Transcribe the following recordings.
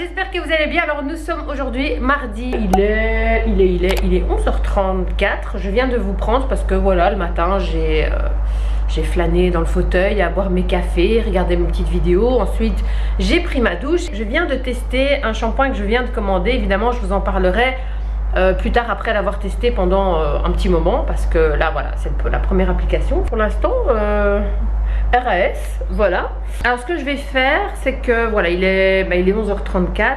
j'espère que vous allez bien. Alors nous sommes aujourd'hui mardi, il est 11h34. Je viens de vous prendre parce que voilà, le matin j'ai flâné dans le fauteuil à boire mes cafés, regarder mes petites vidéos. Ensuite j'ai pris ma douche. Je viens de tester un shampoing que je viens de commander. Évidemment je vous en parlerai plus tard après l'avoir testé pendant un petit moment, parce que là voilà, c'est la première application pour l'instant. RAS, voilà. Alors ce que je vais faire, c'est que voilà, il est 11h34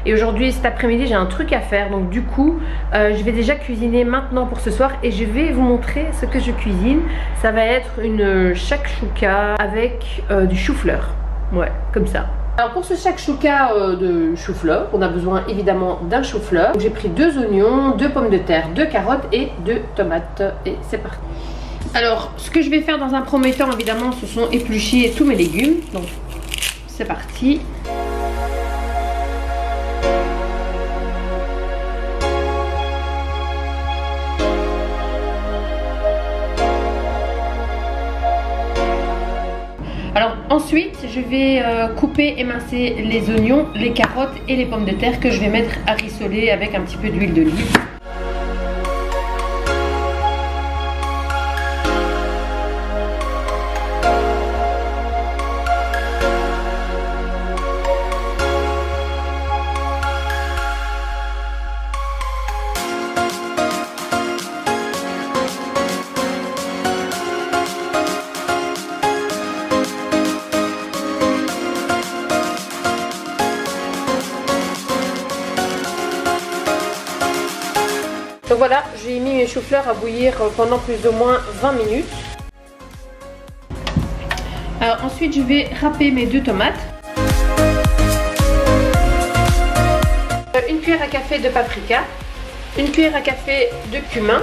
et aujourd'hui, cet après-midi, j'ai un truc à faire. Donc du coup, je vais déjà cuisiner maintenant pour ce soir et je vais vous montrer ce que je cuisine. Ça va être une shakshuka avec du chou-fleur. Ouais, comme ça. Alors pour ce shakshuka de chou-fleur, on a besoin évidemment d'un chou-fleur. J'ai pris 2 oignons, 2 pommes de terre, 2 carottes et 2 tomates. Et c'est parti. Alors ce que je vais faire dans un premier temps, évidemment, ce sont éplucher tous mes légumes. Donc c'est parti. Alors ensuite je vais couper, émincer les oignons, les carottes et les pommes de terre que je vais mettre à rissoler avec un petit peu d'huile d'olive. Donc voilà, j'ai mis mes choux-fleurs à bouillir pendant plus ou moins 20 minutes. Alors ensuite je vais râper mes 2 tomates. Une cuillère à café de paprika. Une cuillère à café de cumin.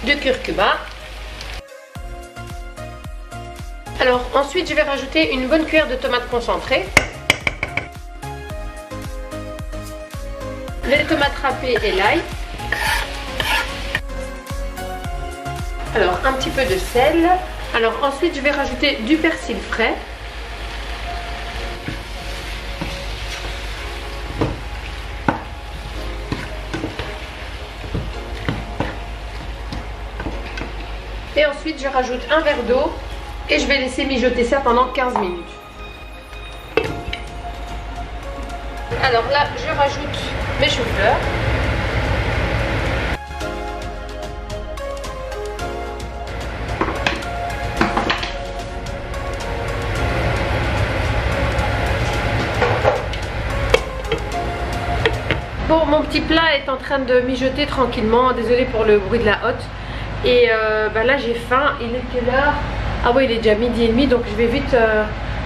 De curcuma. Alors ensuite je vais rajouter une bonne cuillère de tomates concentrées. Les tomates râpées et l'ail. Alors un petit peu de sel. Alors ensuite je vais rajouter du persil frais. Et ensuite je rajoute un verre d'eau et je vais laisser mijoter ça pendant 15 minutes. Alors là je rajoute mes choux-fleurs. Bon, mon petit plat est en train de mijoter tranquillement. Désolée pour le bruit de la hotte. Et là j'ai faim. Il est quelle heure? Ah ouais, il est déjà 12h30, donc je vais vite.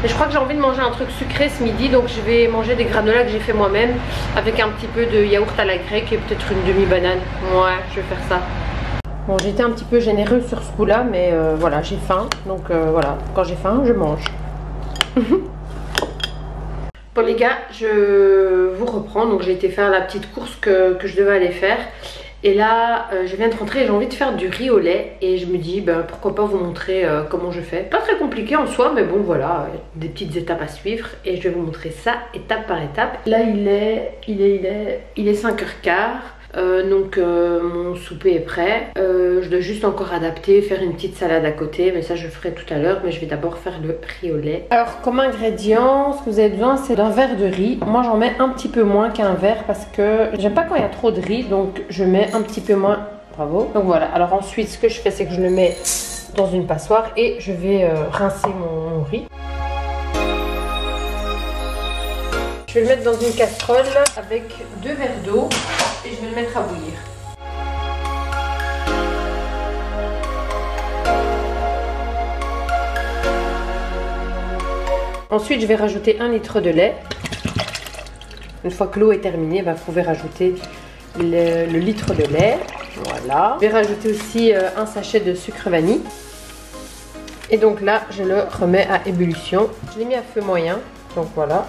Je crois que j'ai envie de manger un truc sucré ce midi, donc je vais manger des granolas que j'ai fait moi-même avec un petit peu de yaourt à la grecque et peut-être une demi-banane. Ouais, je vais faire ça. Bon, j'étais un petit peu généreuse sur ce coup-là, mais voilà, j'ai faim. Donc voilà, quand j'ai faim, je mange. Bon les gars, je vous reprends. Donc j'ai été faire la petite course que je devais aller faire. Et là, je viens de rentrer et j'ai envie de faire du riz au lait. Et je me dis, pourquoi pas vous montrer comment je fais. Pas très compliqué en soi, mais bon voilà, des petites étapes à suivre. Et je vais vous montrer ça étape par étape. Là il est 5h15. Donc mon souper est prêt. Je dois juste encore adapter, faire une petite salade à côté, mais ça je ferai tout à l'heure. Mais je vais d'abord faire le riz au lait. Alors comme ingrédient, ce que vous avez besoin, c'est d'un verre de riz. Moi j'en mets un petit peu moins qu'un verre parce que j'aime pas quand il y a trop de riz, donc je mets un petit peu moins. Bravo. Donc voilà, alors ensuite ce que je fais, c'est que je le mets dans une passoire et je vais rincer mon riz. Je vais le mettre dans une casserole avec 2 verres d'eau et je vais le mettre à bouillir. Ensuite, je vais rajouter 1 litre de lait. Une fois que l'eau est terminée, vous pouvez rajouter le litre de lait. Voilà. Je vais rajouter aussi un sachet de sucre vanille. Et donc là, je le remets à ébullition. Je l'ai mis à feu moyen. Donc voilà.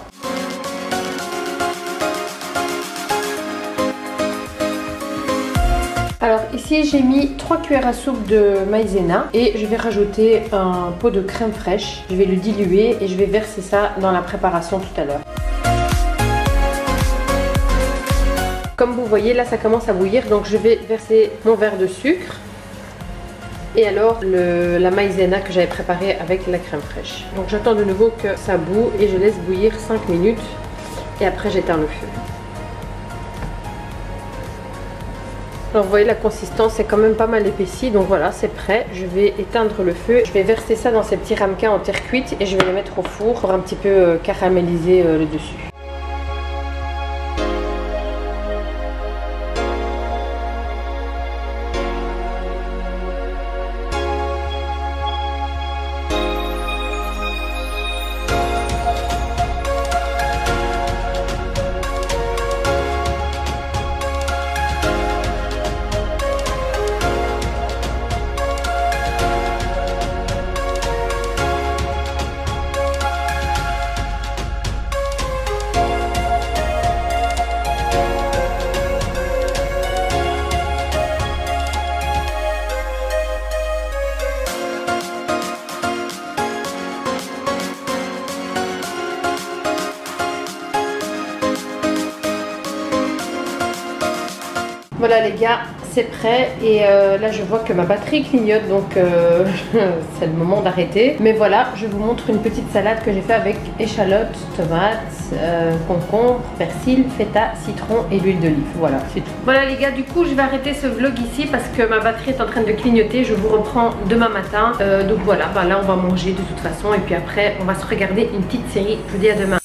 Alors ici j'ai mis 3 cuillères à soupe de maïzena et je vais rajouter un pot de crème fraîche. Je vais le diluer et je vais verser ça dans la préparation tout à l'heure. Comme vous voyez, là ça commence à bouillir, donc je vais verser mon verre de sucre. Et alors la maïzena que j'avais préparée avec la crème fraîche. Donc j'attends de nouveau que ça bout et je laisse bouillir 5 minutes. Et après j'éteins le feu. Alors vous voyez, la consistance est quand même pas mal épaissie, donc voilà, c'est prêt. Je vais éteindre le feu, je vais verser ça dans ces petits ramequins en terre cuite et je vais les mettre au four pour un petit peu caraméliser le dessus. Voilà les gars, c'est prêt et là je vois que ma batterie clignote, donc c'est le moment d'arrêter. Mais voilà, je vous montre une petite salade que j'ai fait avec échalotes, tomates, concombre, persil, feta, citron et l'huile d'olive. Voilà, c'est tout. Voilà les gars, du coup je vais arrêter ce vlog ici parce que ma batterie est en train de clignoter. Je vous reprends demain matin. Donc voilà, bah là on va manger de toute façon et puis après on va se regarder une petite série. Je vous dis à demain.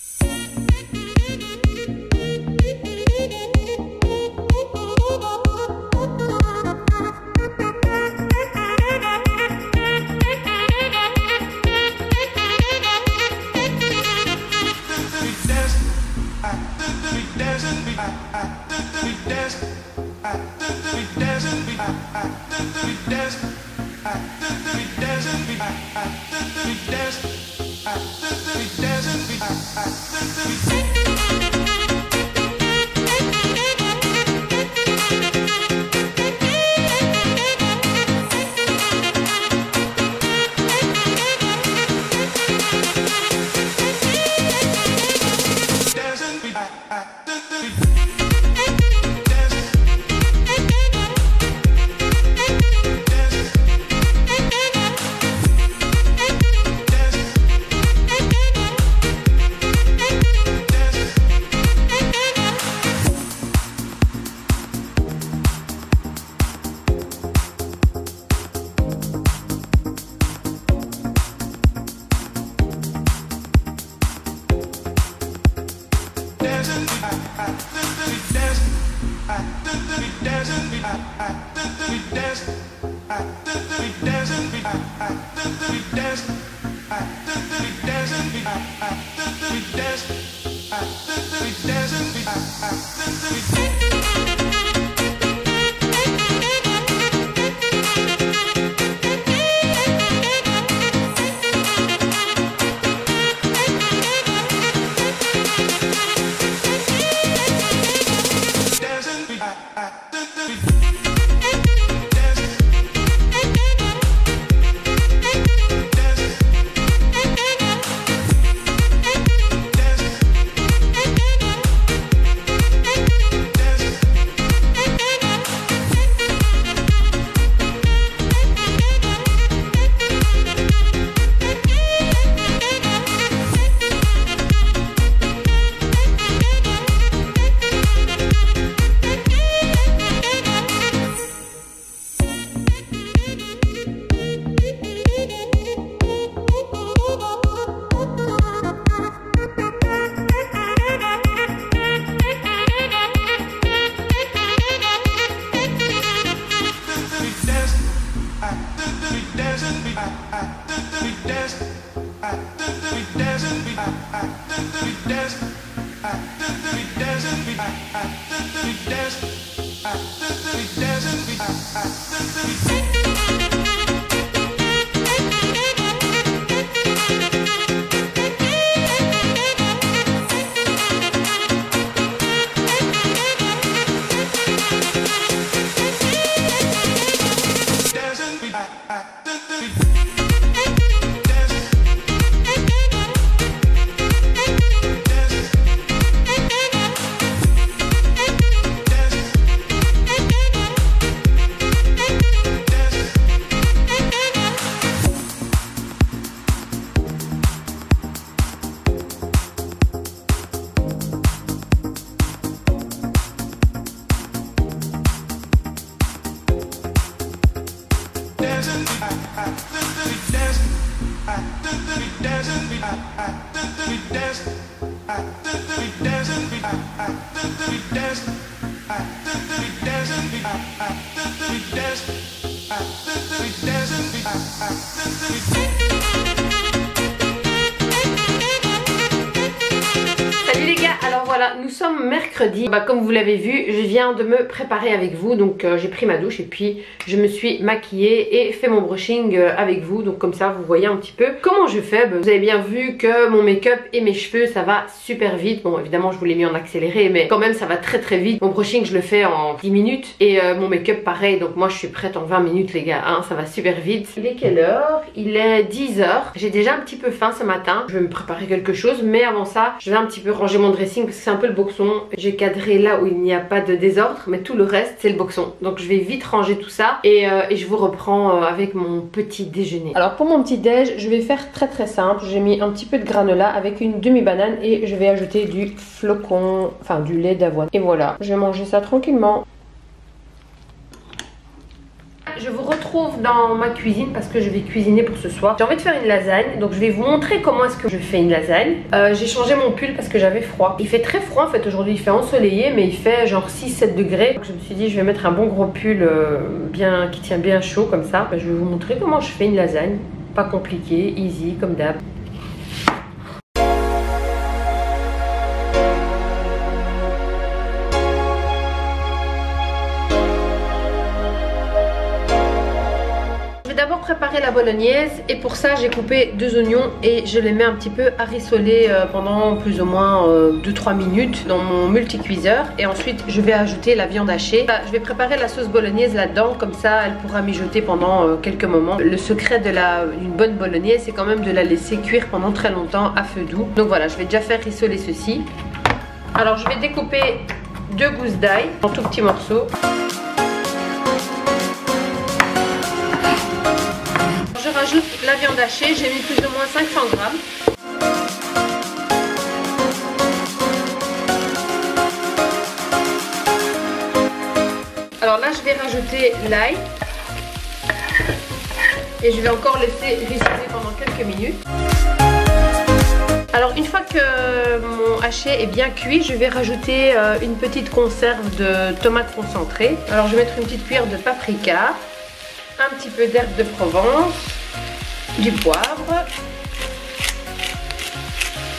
Salut les gars, alors voilà, nous sommes mercredi. Comme vous l'avez vu, je viens de me préparer avec vous. Donc j'ai pris ma douche et puis je me suis maquillée et fait mon brushing avec vous. Donc comme ça vous voyez un petit peu comment je fais. Vous avez bien vu que mon make-up et mes cheveux ça va super vite. Bon évidemment je vous l'ai mis en accéléré, mais quand même ça va très très vite. Mon brushing je le fais en 10 minutes et mon make-up pareil. Donc moi je suis prête en 20 minutes les gars, hein, ça va super vite. Il est quelle heure? Il est 10 h. J'ai déjà un petit peu faim ce matin. Je vais me préparer quelque chose, mais avant ça je vais un petit peu ranger mon dressing parce que c'est un peu le boxon. J'ai cadré là où il n'y a pas de désordre, mais tout le reste c'est le boxon. Donc je vais vite ranger tout ça et je vous reprends avec mon petit déjeuner. Alors pour mon petit déj, je vais faire très très simple. J'ai mis un petit peu de granola avec une demi-banane et je vais ajouter du flocon, enfin du lait d'avoine. Et voilà, je vais manger ça tranquillement. Je vous retrouve dans ma cuisine parce que je vais cuisiner pour ce soir. J'ai envie de faire une lasagne, donc je vais vous montrer comment est-ce que je fais une lasagne. J'ai changé mon pull parce que j'avais froid. Il fait très froid en fait aujourd'hui, il fait ensoleillé mais il fait genre 6-7 degrés. Donc je me suis dit je vais mettre un bon gros pull qui tient bien chaud comme ça. Je vais vous montrer comment je fais une lasagne. Pas compliqué, easy comme d'hab. D'abord préparer la bolognaise et pour ça j'ai coupé 2 oignons et je les mets un petit peu à rissoler pendant plus ou moins 2-3 minutes dans mon multicuiseur et ensuite je vais ajouter la viande hachée. Je vais préparer la sauce bolognaise là-dedans, comme ça elle pourra mijoter pendant quelques moments. Le secret d'une bonne bolognaise c'est quand même de la laisser cuire pendant très longtemps à feu doux. Donc voilà, je vais déjà faire rissoler ceci. Alors je vais découper 2 gousses d'ail en tout petits morceaux. Je rajoute la viande hachée, j'ai mis plus ou moins 500 grammes. Alors là je vais rajouter l'ail et je vais encore laisser rissoler pendant quelques minutes. Alors une fois que mon haché est bien cuit, je vais rajouter une petite conserve de tomates concentrées. Alors je vais mettre une petite cuillère de paprika, un petit peu d'herbe de Provence, du poivre,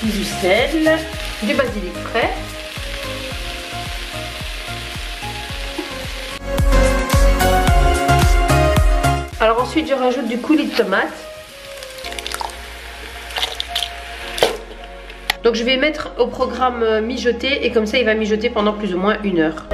du sel, du basilic frais. Alors ensuite je rajoute du coulis de tomate. Donc je vais mettre au programme mijoter et comme ça il va mijoter pendant plus ou moins 1 heure.